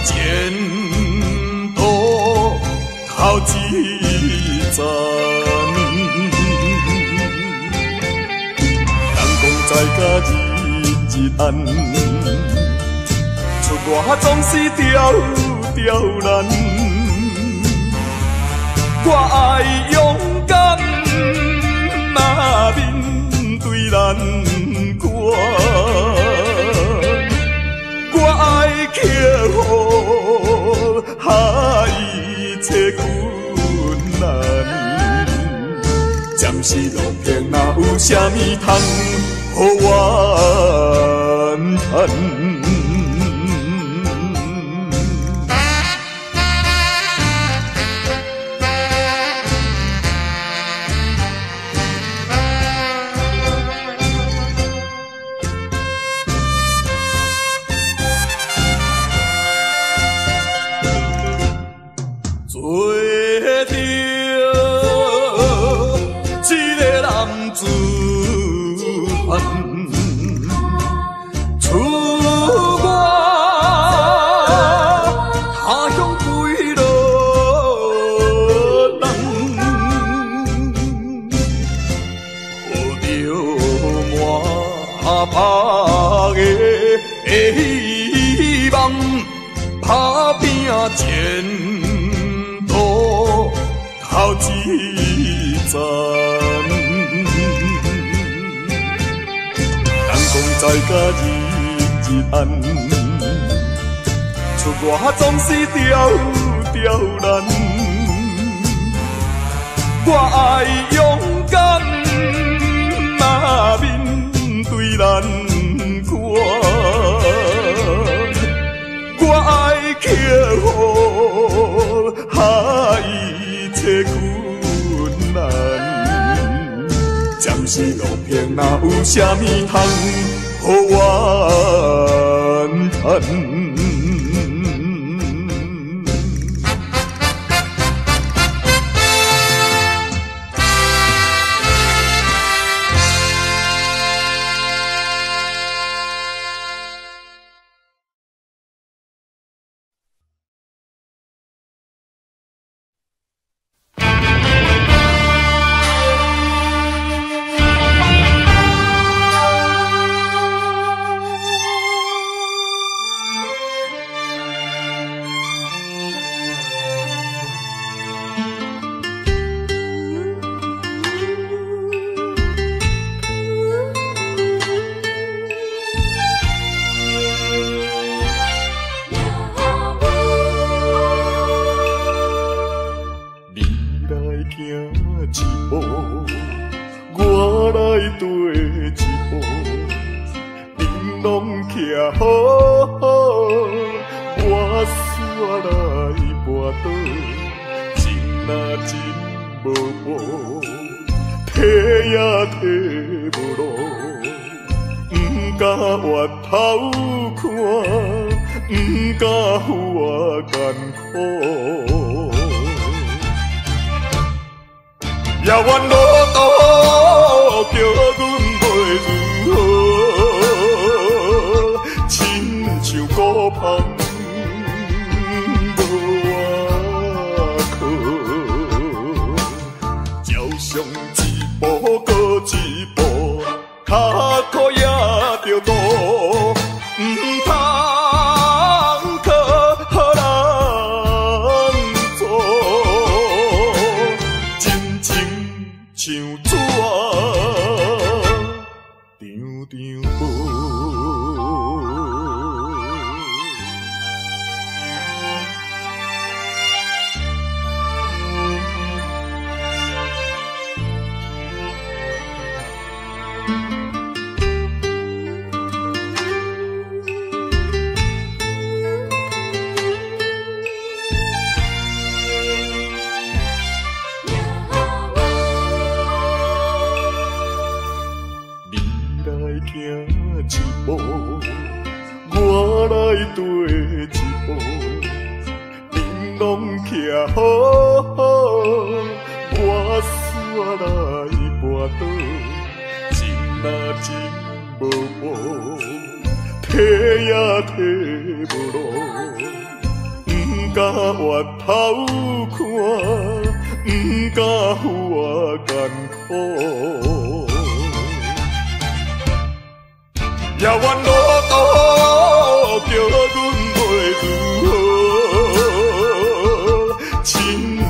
前途头一站。人讲在甲日日暗，出外总是刁难。我爱勇敢，若面对难关，我爱克服一切困难。暂时路平，哪有啥物通予我怨叹？前途头一站，人讲在甲日暗，出外总是刁难。我爱勇敢，若面对难关，我爱克服一切困难。暂时路平，哪有啥物通予我怨叹？提也提无落，敢越头看，不敢付我艰苦。遥远路途叫阮袂如何，亲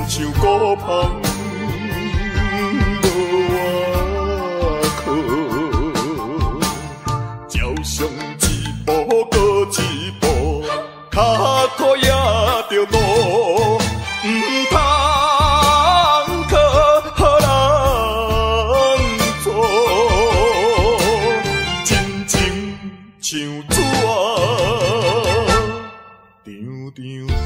像孤芳无外靠。照常一步过一步，脚苦也着路，唔通靠人做。真情像纸张张好。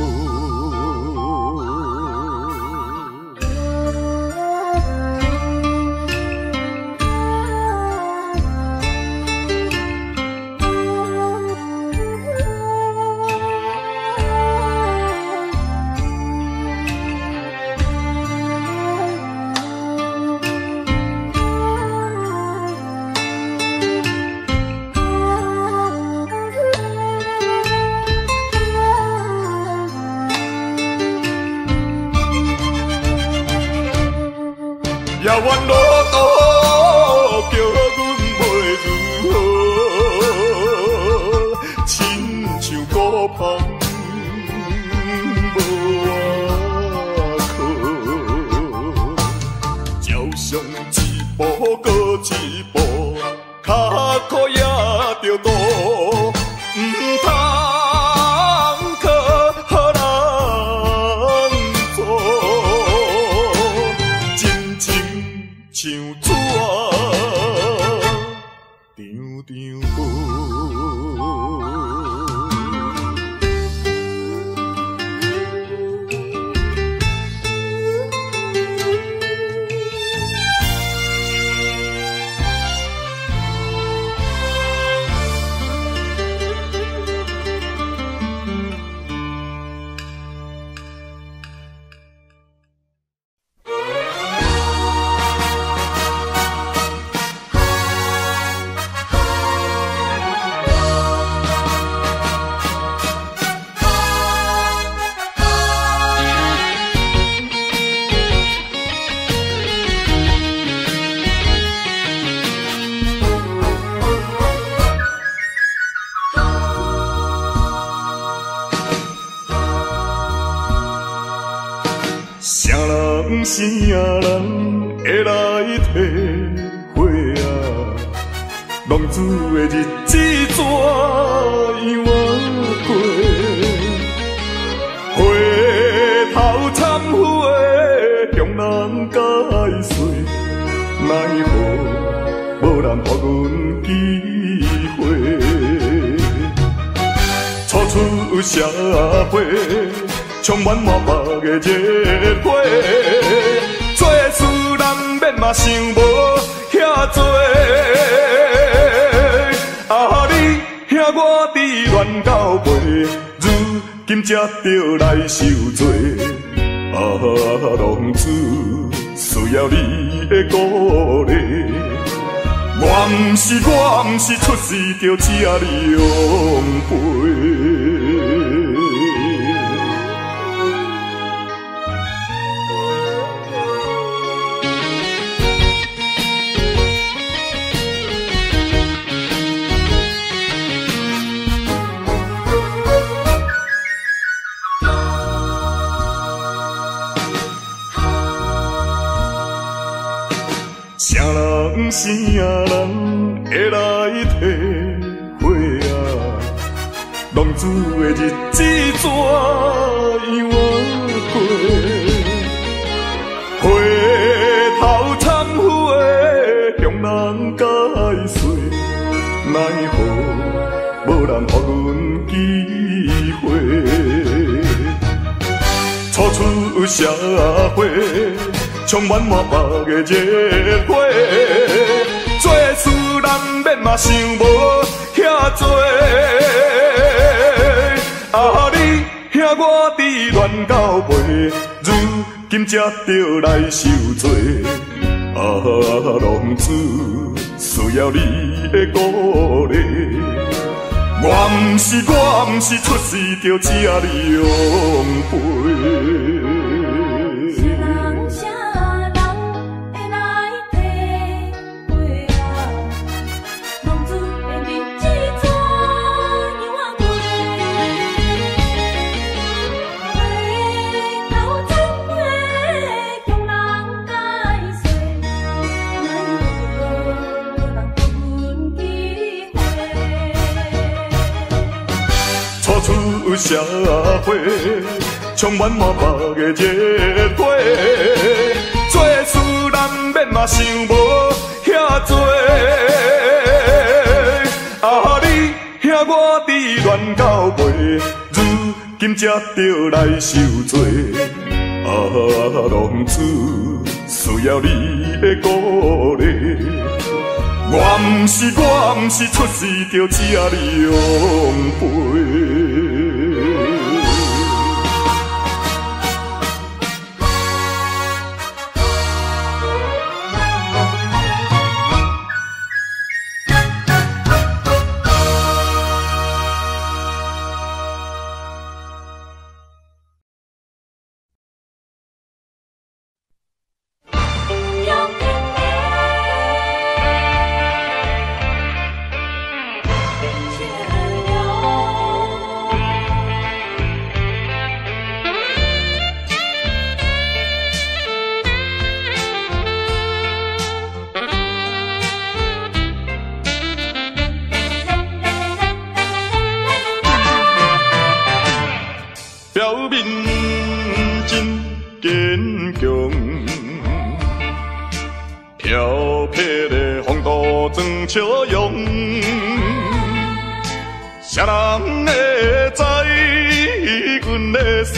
遥远路途叫阮袂如何，亲像孤芳无外靠。照常一步过一步，脚苦也着路，唔通靠人做。像纸张张好。啥人啥人会来体会啊？浪子的日子怎样过？回头忏悔，向人解释，奈何无人给阮机会？初出社会，充满满腹的热火，做事难免嘛想无遐多。啊，你兄我伫乱到尾，如今才着来受罪。啊，浪子需要你的鼓励。我毋是出世着请你养陪。啥人啥人会来体会啊？浪子的日子怎样过？回头忏悔，向人解释，奈何无人给阮机会？初出社会，充满满腹的热火，做事难免嘛想无遐多。啊，你兄我伫乱到尾，如今才着来受罪。啊，浪子需要你的鼓励。我毋是出世着请你养陪。社会，充满满目的热火。做事难免嘛想无遐多，啊你兄我伫乱到尾，如今才着来受罪。啊，浪子需要你的鼓励。我毋是出世就吃你养肥。表面真坚强，漂泊的风度装笑容，谁人会知阮的心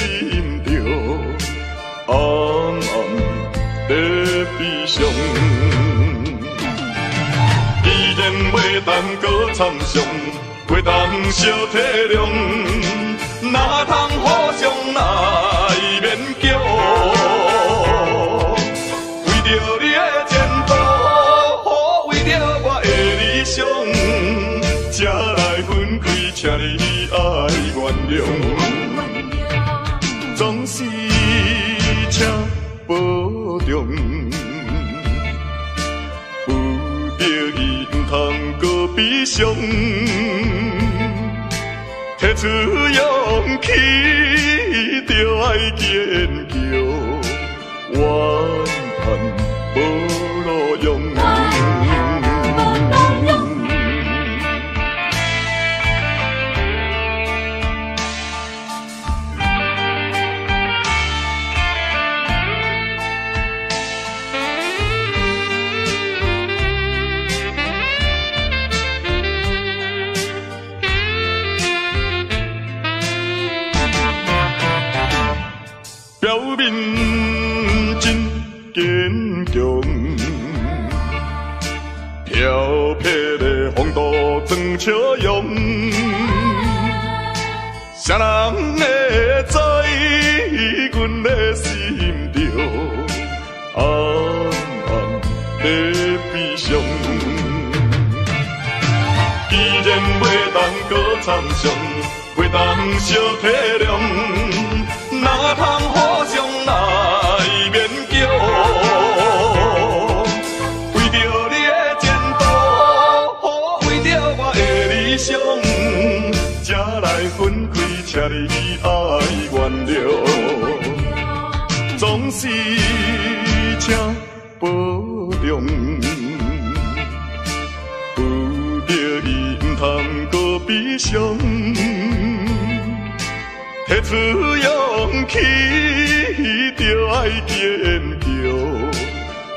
着暗暗在悲伤？既然袂当搁参详，袂当小体谅。哪通互相来勉强？为着你的前途，为着我的理想，才来分开，请你爱原谅。总是请保重，不得已唔通搁悲伤。提出勇气，就爱坚强，怨叹无路用。表面真坚强，漂泊的风度装笑容，谁人会知阮的心着暗暗在悲伤？既然袂当搁参详，袂当小体谅，哪通互相来勉强？为着你的前途，为着我的理想，才来分开，请你爱原谅。总是请保重，不得已唔通搁悲伤。提出勇气，就爱坚强，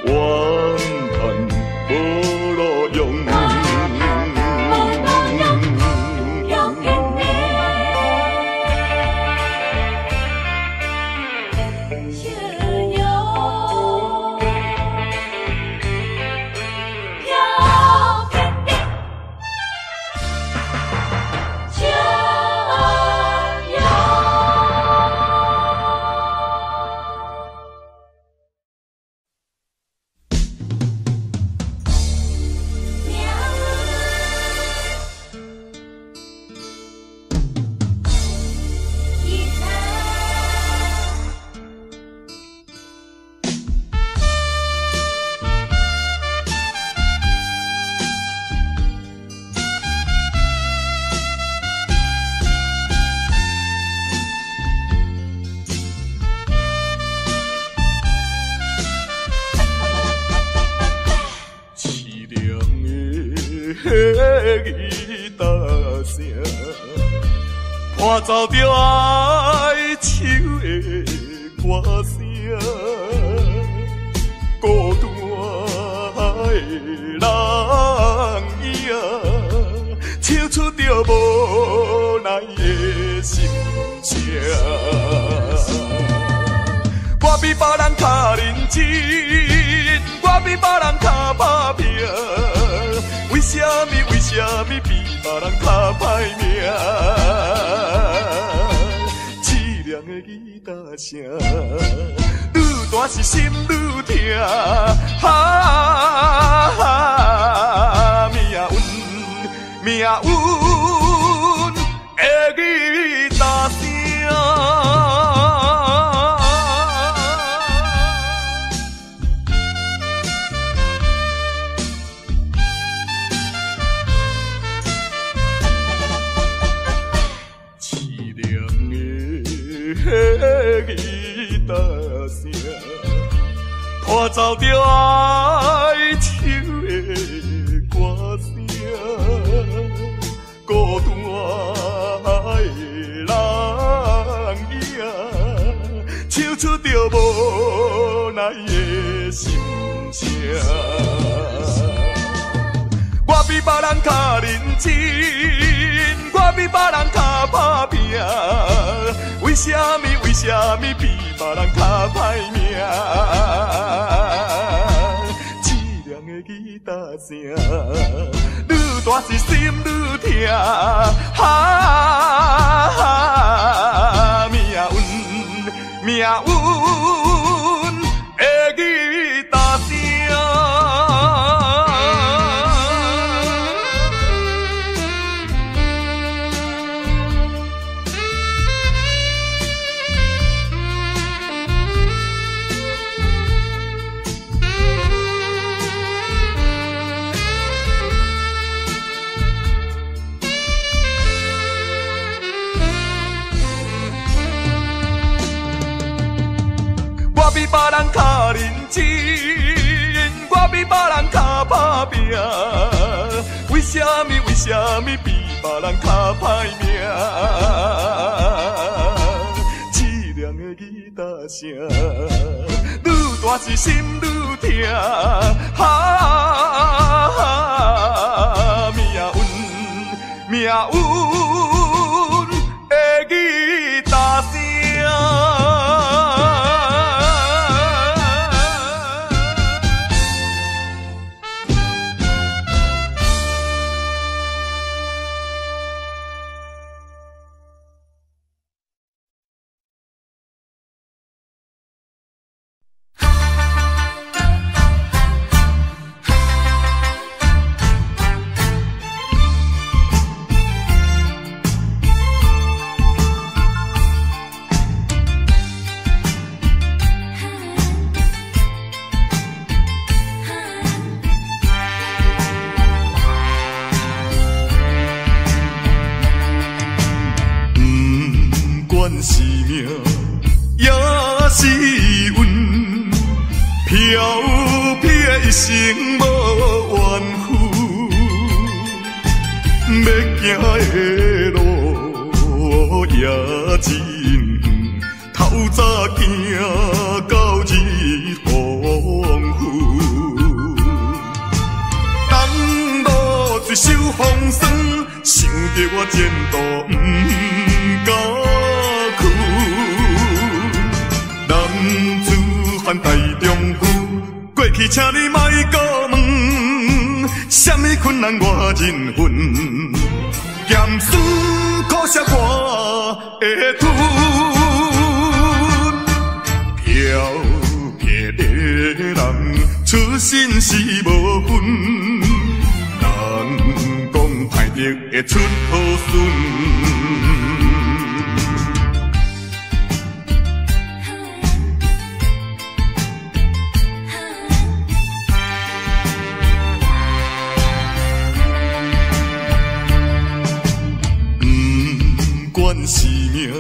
怨叹无路用。拖走着哀愁的歌声，孤单的人影，唱出着无奈的心声。我比别人较认真，我比别人较打拼，为什么比别人较歹命？凄凉的吉他声，愈大是心愈痛。命运的吉他声。吉他声，拖走着哀愁的歌声，孤单的人影，唱出着无奈的心声。我比别人较认真，我比别人较打拼，为什么比别人较歹命？凄凉的吉他声，愈大是心愈痛。命运的吉他声。我比别人较认真，我比别人较打拼，为什么比别人较歹命？凄凉的吉他声，愈大是心愈痛。命运的吉他声。是命，也是运，飘撇一生无怨妇。要行的路也真远，透早行到日黄昏。当路水手风霜，想着我前途不甘。犯大丈夫，过去请你莫搁问，什么困难我忍恨，咸酸苦涩我会吞。飘撇的人出身是无分，人讲歹得会出好孙。是命，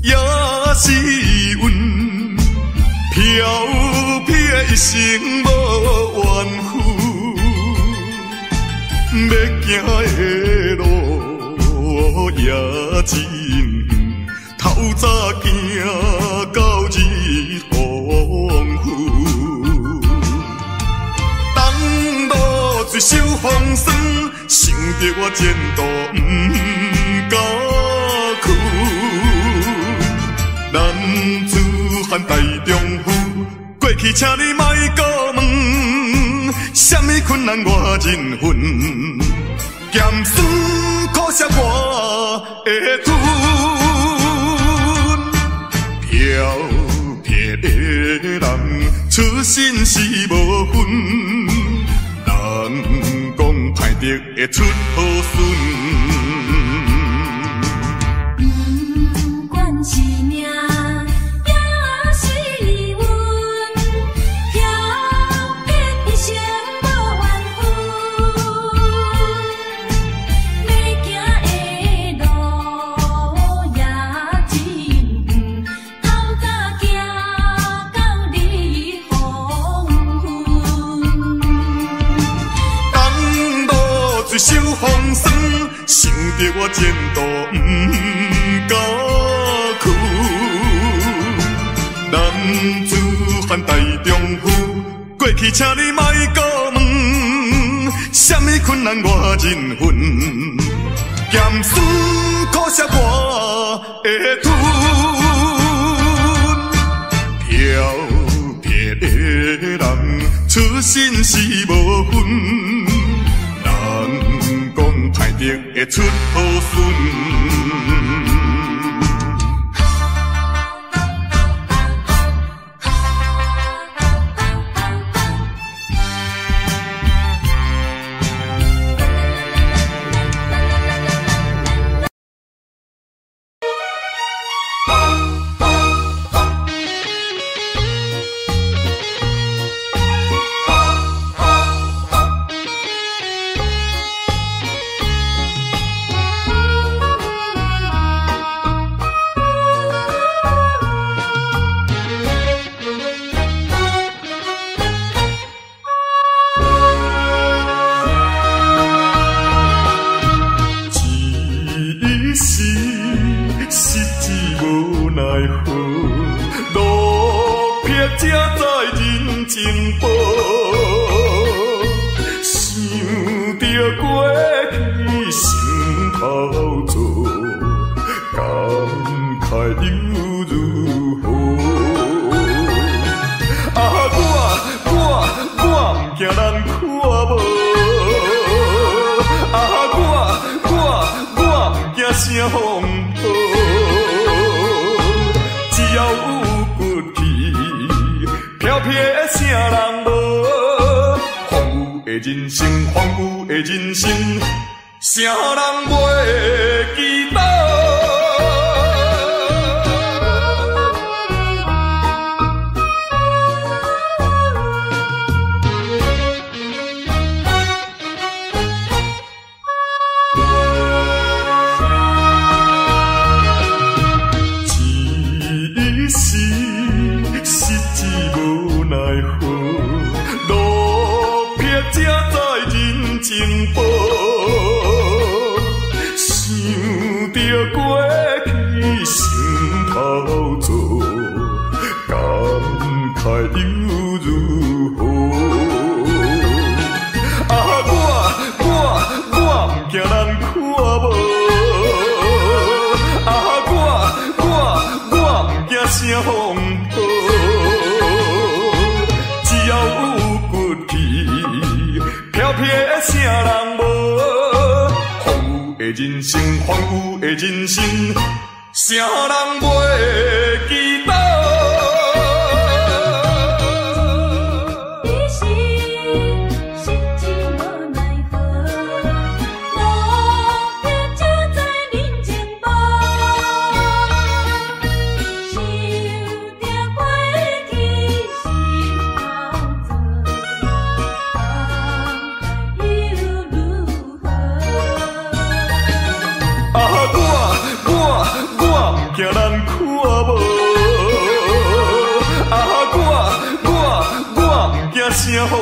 也是运，飘撇一生无怨妇。要行的路也真远，透早行到日黄昏。东路水手风霜，想着我前途不敢去。男子汉大丈夫，过去请你莫搁问，什么困难我忍恨，咸酸苦涩我会吞。漂泊的人，出身是无分，人讲歹得会出好孙。水手风霜，想着我前途不敢去。男子汉大丈夫，过去请你莫搁问，什么困难我忍恨，咸酸苦涩我会吞。漂泊的人，出身是无分。人讲歹得会出好孙。声风暴，只要有骨气，飘飘的啥人无？荒芜的人生，荒芜的人生，啥人袂记得？情报，想着过去心头做，感慨犹如何？啊，我不惊人看无，啊，我不惊声风暴，只要有骨气。飘飘的啥人无？荒芜的人生，荒芜的人生，啥人袂记得？惊人看无，啊，我不惊声风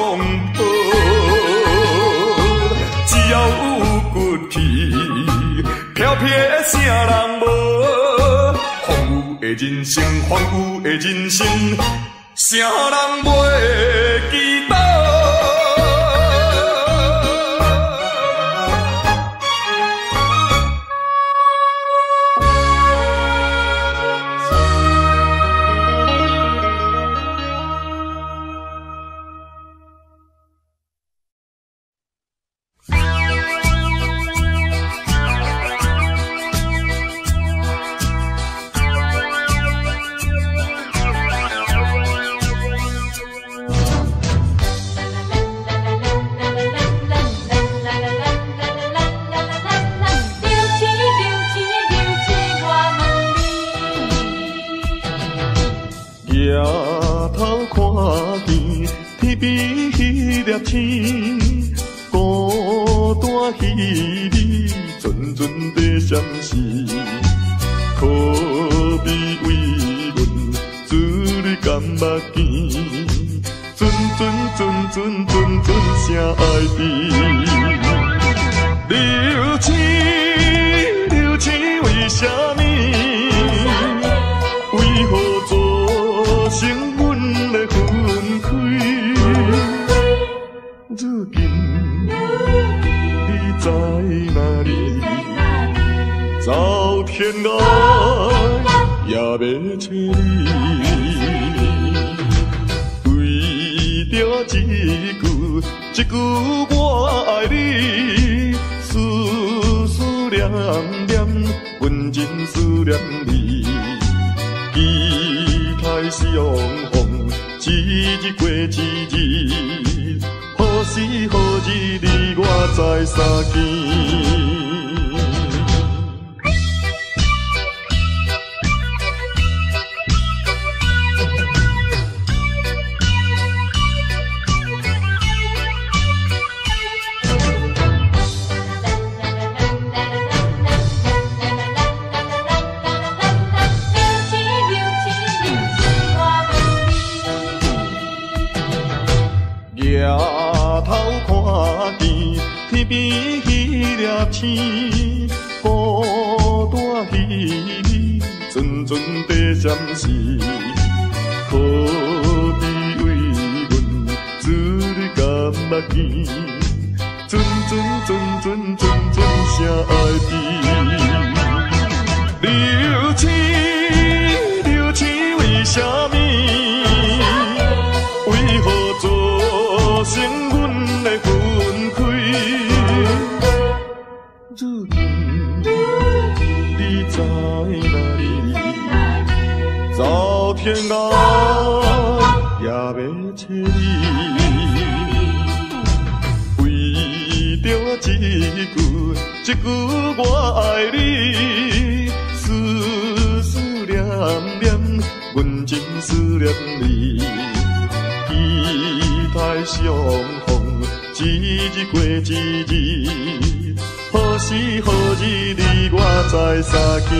暴，只要有骨气，飘撇啥人无？荒芜的人生，荒芜的人生，啥人袂记得？抬头看见天边迄粒星，孤单稀微，阵阵在闪烁。可比为阮珠泪甘目镜，阵声爱甜。流星，流星为什么？为何做成阮的分开？如今你在哪里？走天涯也要找你。为着一句我爱你，思念念，阮真思念你。期待相逢，一日过一日，何时何日你我再相见？抬头看见天边迄粒星，孤单稀微，阵阵在闪烁。可比为阮珠泪甘目镜，阵声爱甜。流星，流星为什么？为何做成阮的分开？如今你在哪里？走天涯也要找你。为着一句我爱你，思念念，阮真思念你。期待相逢，一日过一日，何时何日你我再相见？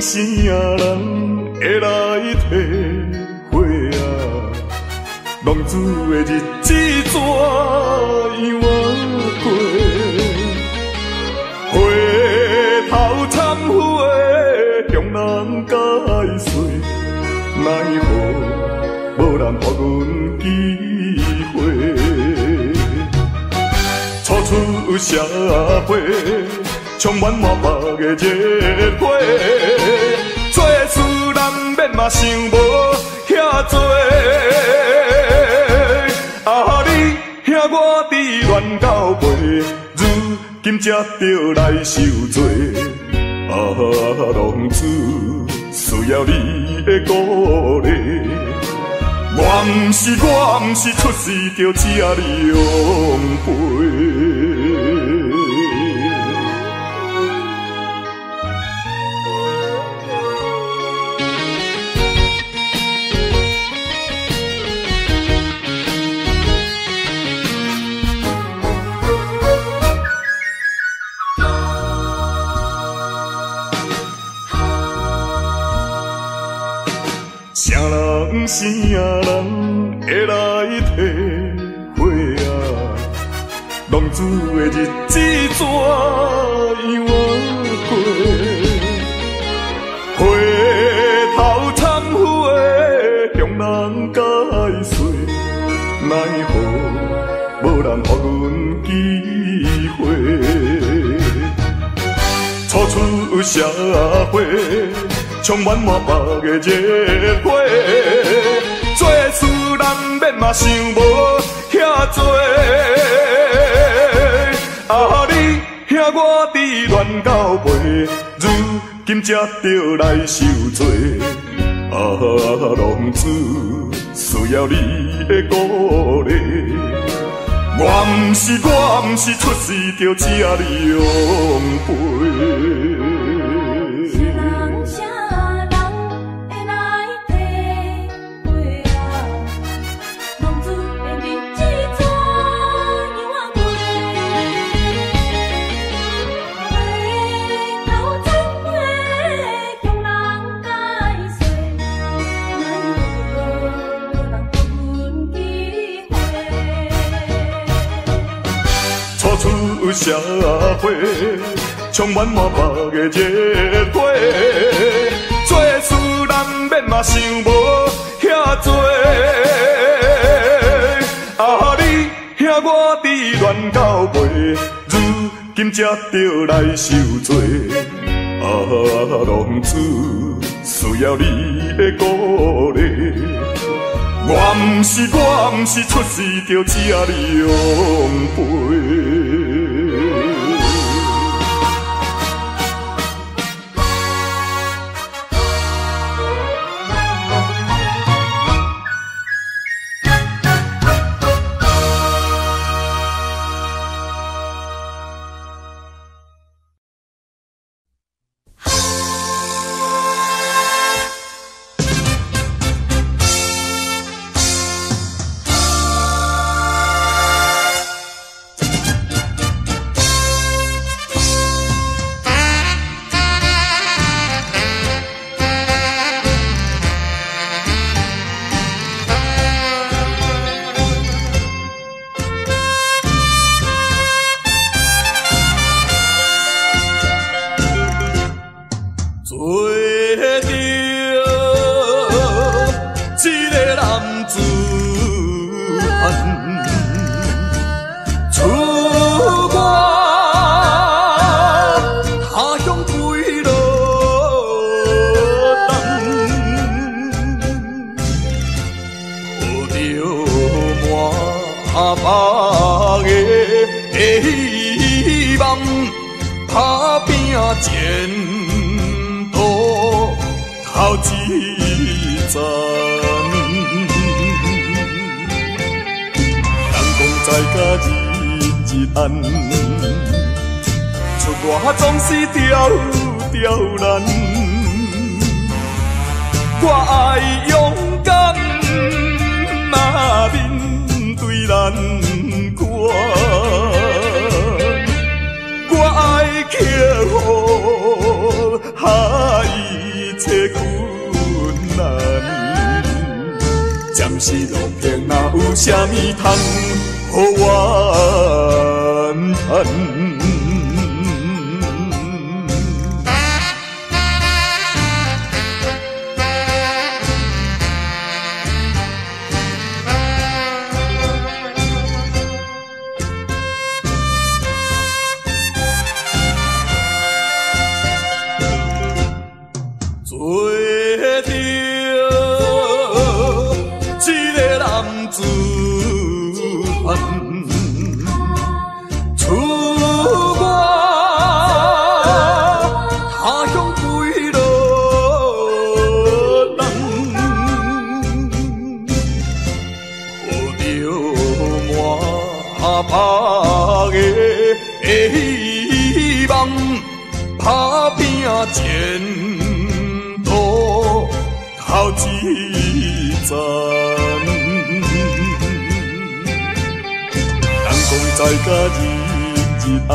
啥人会来体会啊？浪子的日子怎样过？回头忏悔，向人解释，奈何无人给阮机会？初出社会，充满满目的热火。做事人免嘛想无遐多，啊你兄我伫乱到尾，如今才着来受罪。啊，浪子需要你的鼓励。我毋是出世就吃你养肥。啥人会来体会啊？浪子的日子怎样过？回头忏悔，向人解释，奈何无人予阮机会？初出社会。充满满目的热火，做事人免嘛想无遐多。啊你兄我伫乱到尾，如今才着来受罪。啊浪子需要你的鼓励。我毋是出世就吃你养肥。出社会，充满满目的热火，做事人免嘛想无遐多。啊你兄我伫乱到尾，如今才着来受罪。啊浪子需要你的鼓励。我毋是出世就吃你养肥。前途头一站，人讲在家日日暗，出外总是刁难。我爱勇敢，面对难关。我爱克服一切困难，暂时路边哪有啥物通予我叹？拍的希望，打拼前途头一站。人讲在家日暗，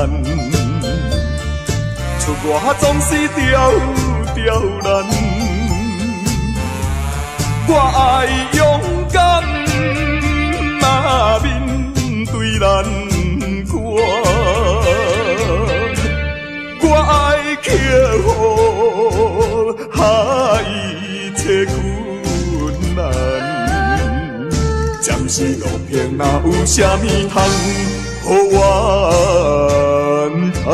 出外总是刁难。我爱勇敢，面对难关。我爱克服一切困难。暂时路平，哪有啥物通予我怨叹？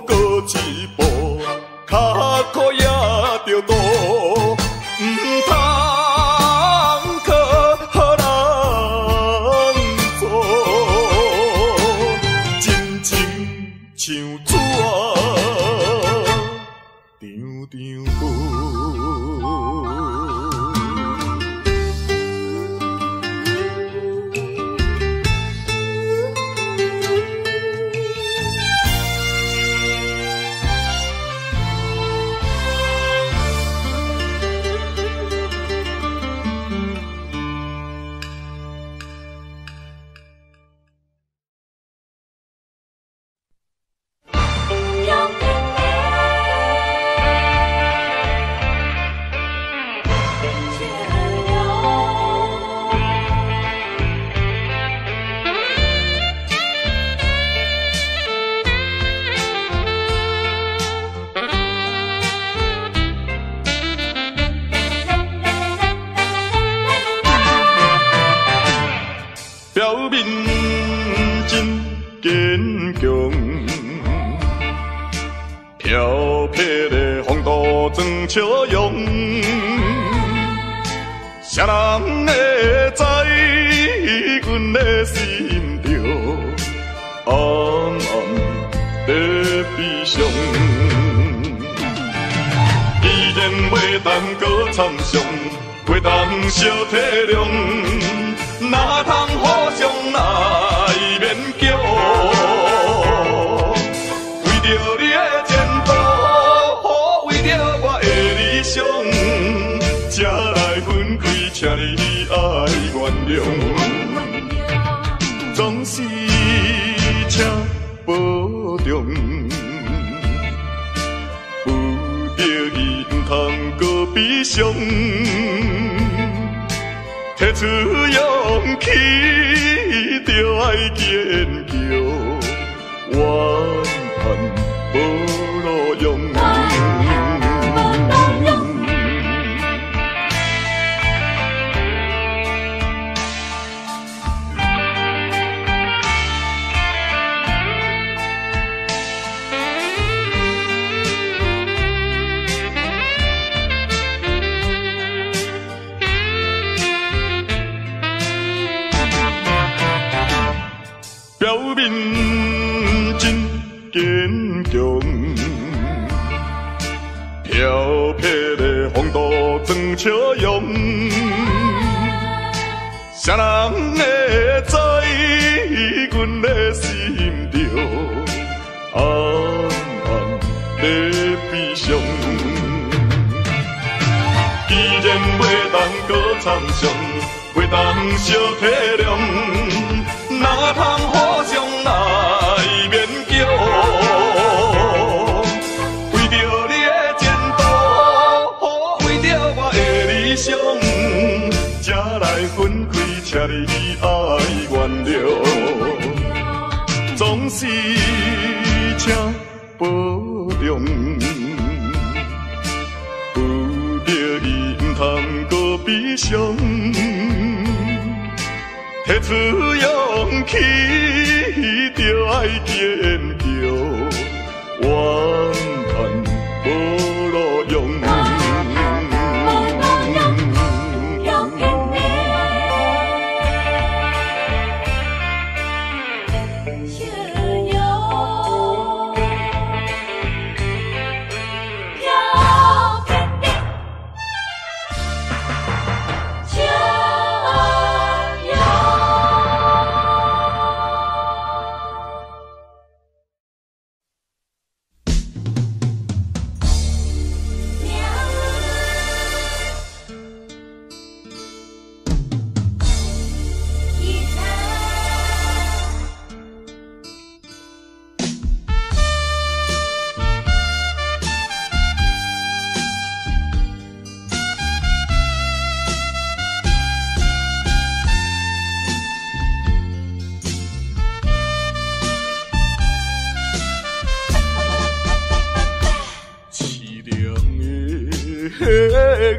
搁一步，脚苦也着渡，唔通靠人做，真情像纸张张好。表面真坚强，漂泊的风度装笑容，谁人会知阮的心着暗暗在悲伤？既然袂当搁参详，袂当小体谅。哪通互相来勉强？为着你的前途，为着我的理想，才来分开，请你爱原谅。总是请保重，有着伊唔通搁悲伤。提出勇气，就爱坚强，怨叹无路用。表面真坚强，漂泊的风度装笑容，谁人会知阮的心着暗暗在悲伤？既然袂当搁参详，袂当小体谅，哪通互相来勉强？为着你的前途，为着我的理想，才来分开，请你爱原谅。总是请保重，有着伊唔通搁悲伤。提出勇气，就爱坚强，怨叹无路用。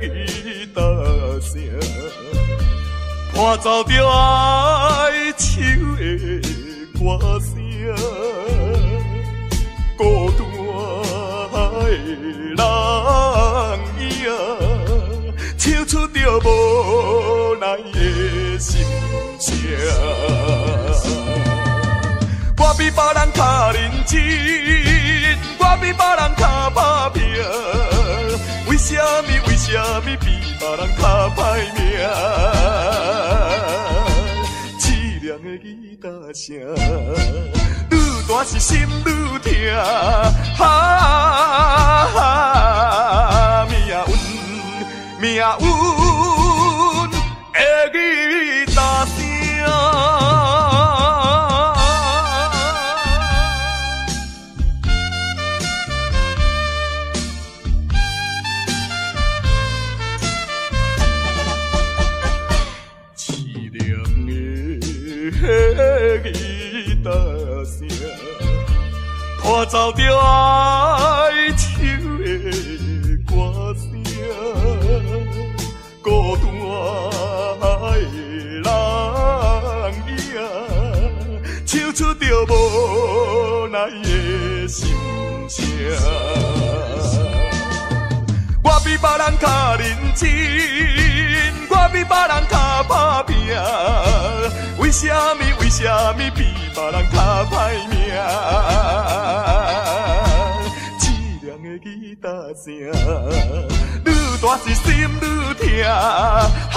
吉他声，伴奏着哀愁的歌声，孤单的人影，唱出着无奈的心声。我比别人较认真，我比别人较打拼，为什么比别人较歹命？凄凉的吉他声，愈大是心愈痛。命运的吉他声。吉他声，拖走着哀愁的歌声，孤单的人影，唱出着无奈的心声。我比别人较认真，我比别人较打拼，为什么比别人较歹命？凄凉的吉他声，愈大是心愈痛。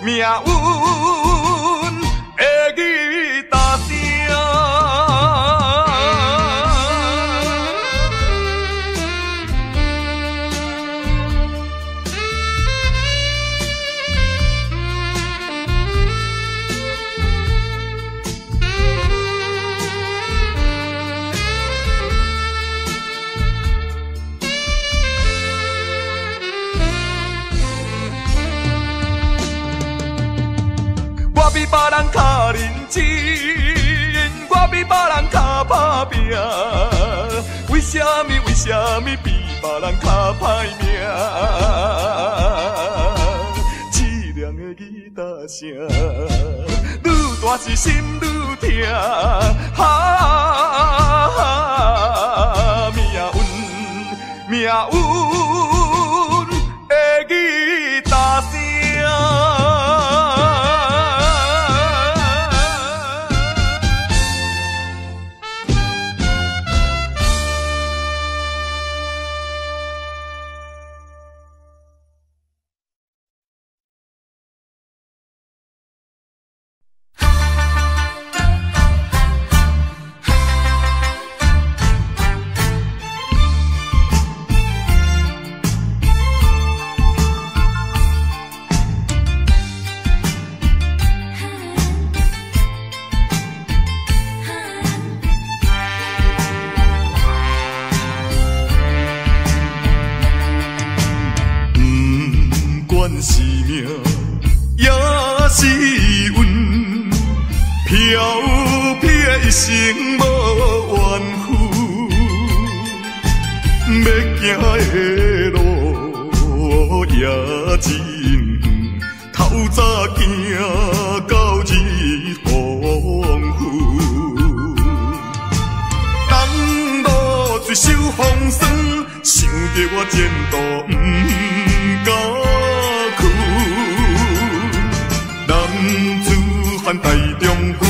命运的吉他声。我比别人较认真，我比别人较打拼，为什么比别人较歹命？凄凉的吉他声，愈大是心愈痛。命运的吉他声。是命，也是运，飘撇一生无怨妇。要行的路也真远，透早行到日黄昏。人路水手风霜，想着我前途不甘。犯大丈夫，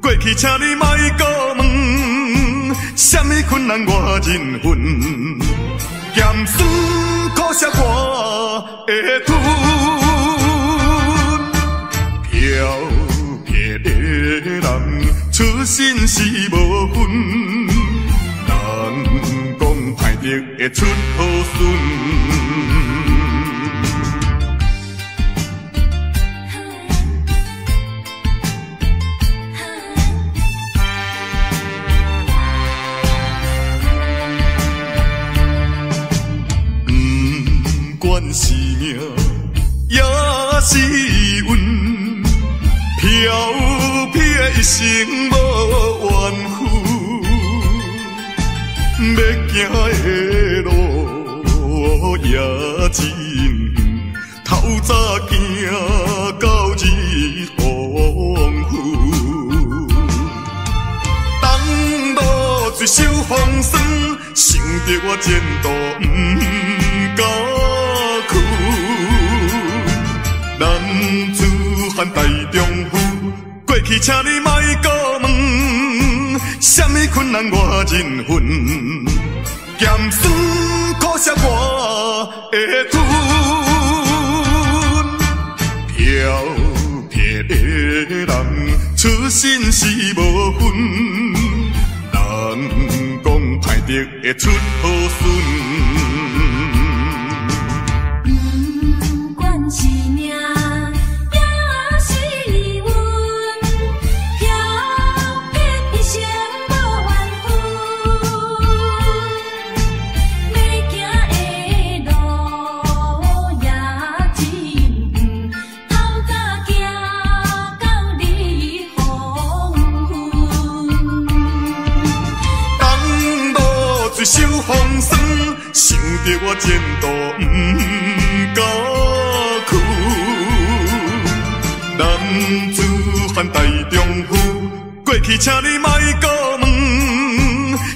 过去请你莫搁问，什么困难我忍恨，咸酸苦涩我会吞。飘撇的人出身是无分，人讲歹得会出好孙。是命，也是运，飘撇一生无怨妇。要行的路也真远，透早行到日黄昏。水手风霜，想着我前途不敢去。男子汉大丈夫，过去请你莫搁问，什么困难我忍恨，咸酸苦涩我会吞。漂泊的人，出身是无分，人讲歹得会出好孙。水手风霜，想着我前途不敢去。男子汉大丈夫，过去请你莫搁问，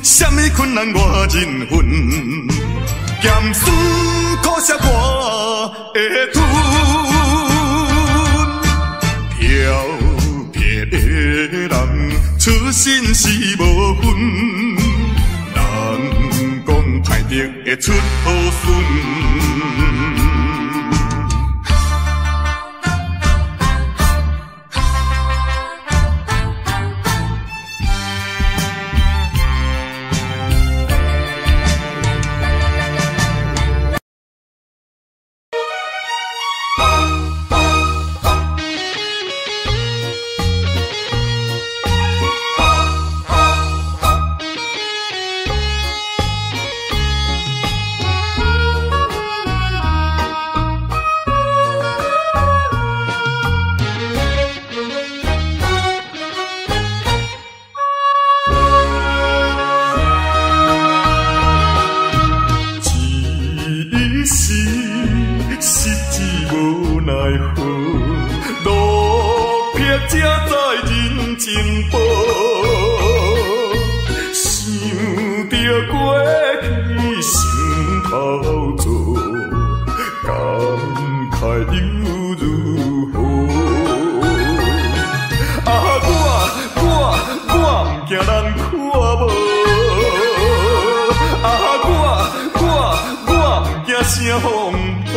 什么困难我忍恨，咸酸苦涩我会吞。漂泊的人，出身是无分。人讲歹得会出好孙。声风暴，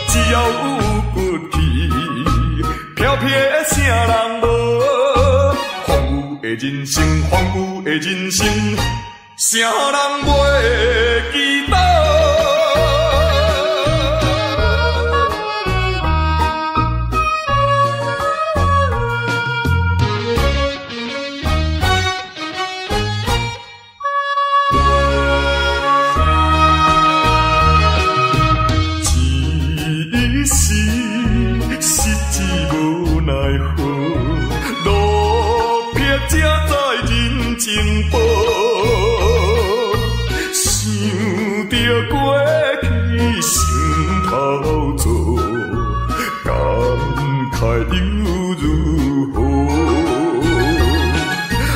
只要有骨气，飘飘的啥人无？荒芜的人生，荒芜的人生，啥人袂记得？情报，想着过去心头做，感慨又如何？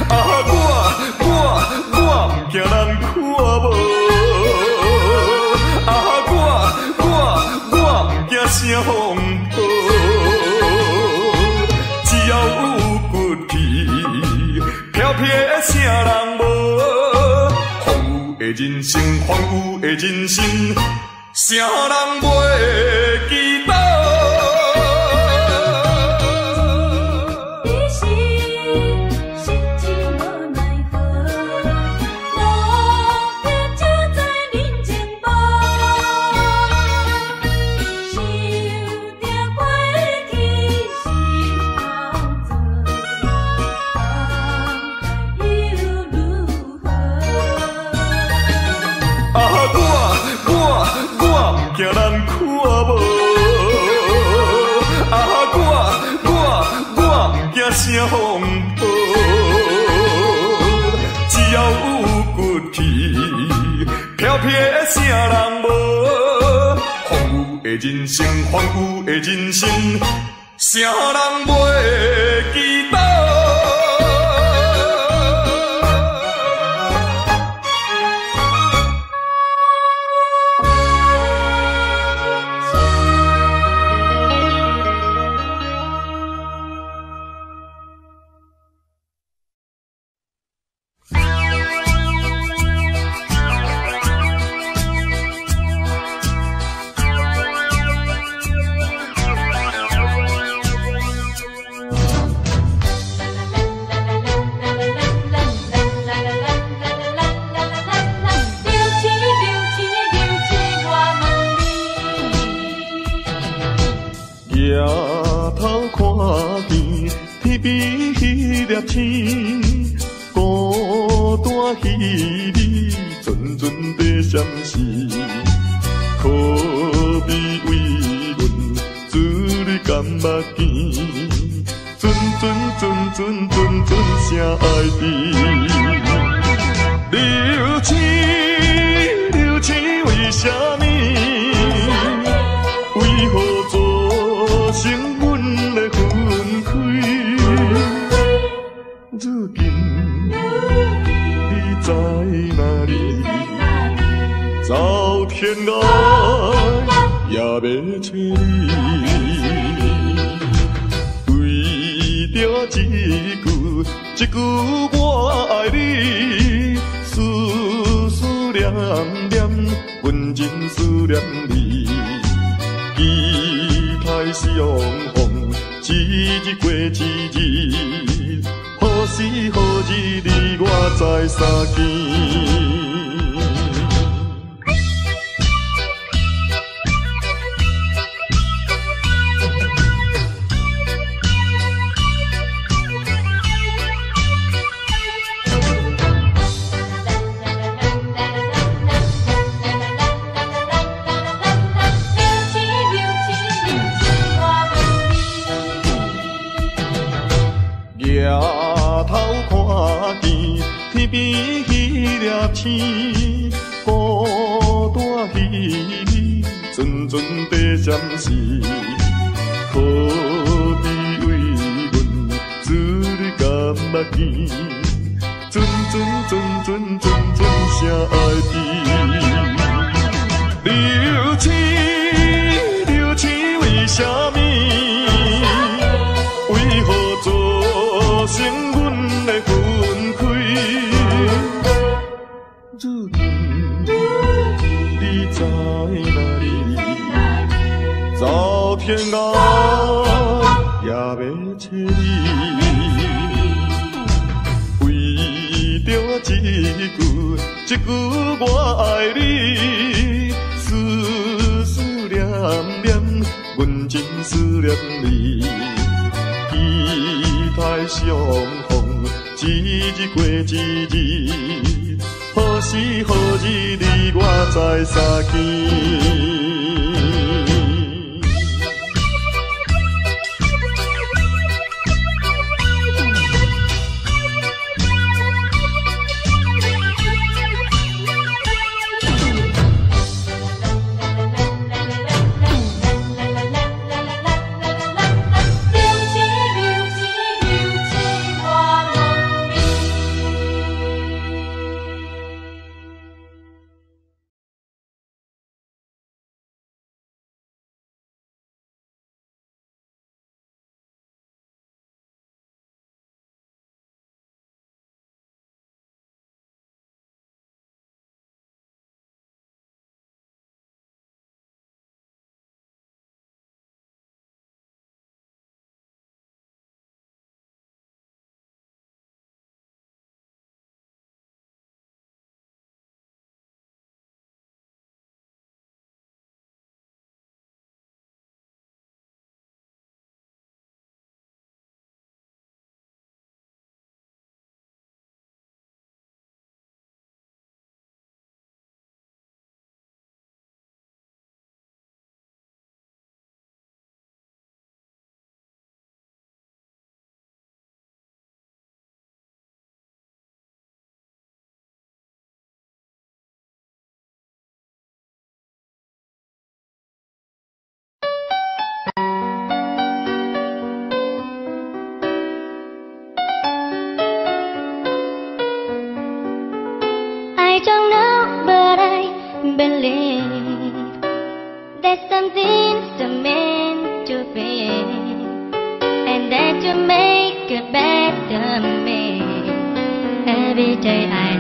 啊，我不惊人看无，啊，我不惊声风暴，只要有骨气。飘飘的啥人无？荒芜的人生，荒芜的人生，啥人袂记得？惊人看无，啊，我不惊声风暴，只要有骨气，飘飘的啥人无？荒芜的人生，荒芜的人生，啥人袂记得？迄粒星，孤单稀里，阵阵地闪烁。可比为阮珠泪甘目镜，阵声爱甜。流星，流星为什么？为何造成阮的分开？如今你在哪里？走天涯也要找你。为着一句我爱你，思念念，阮真思念你。期待相逢，一日过一日，何时何日你我再相见？抬头看见天边迄粒星，孤单稀里，阵阵地闪烁。可比为阮珠泪甘目镜，阵声爱甜。流星，流星为什么？为何造成阮的分开？如今你在哪里？走天涯也要找你。为着一句我爱你，思念念，阮真思念你。期待相逢，一日过一日，何时何日你我再相见？I don't know, but I believe that something's meant to be, and that you make it better me every day.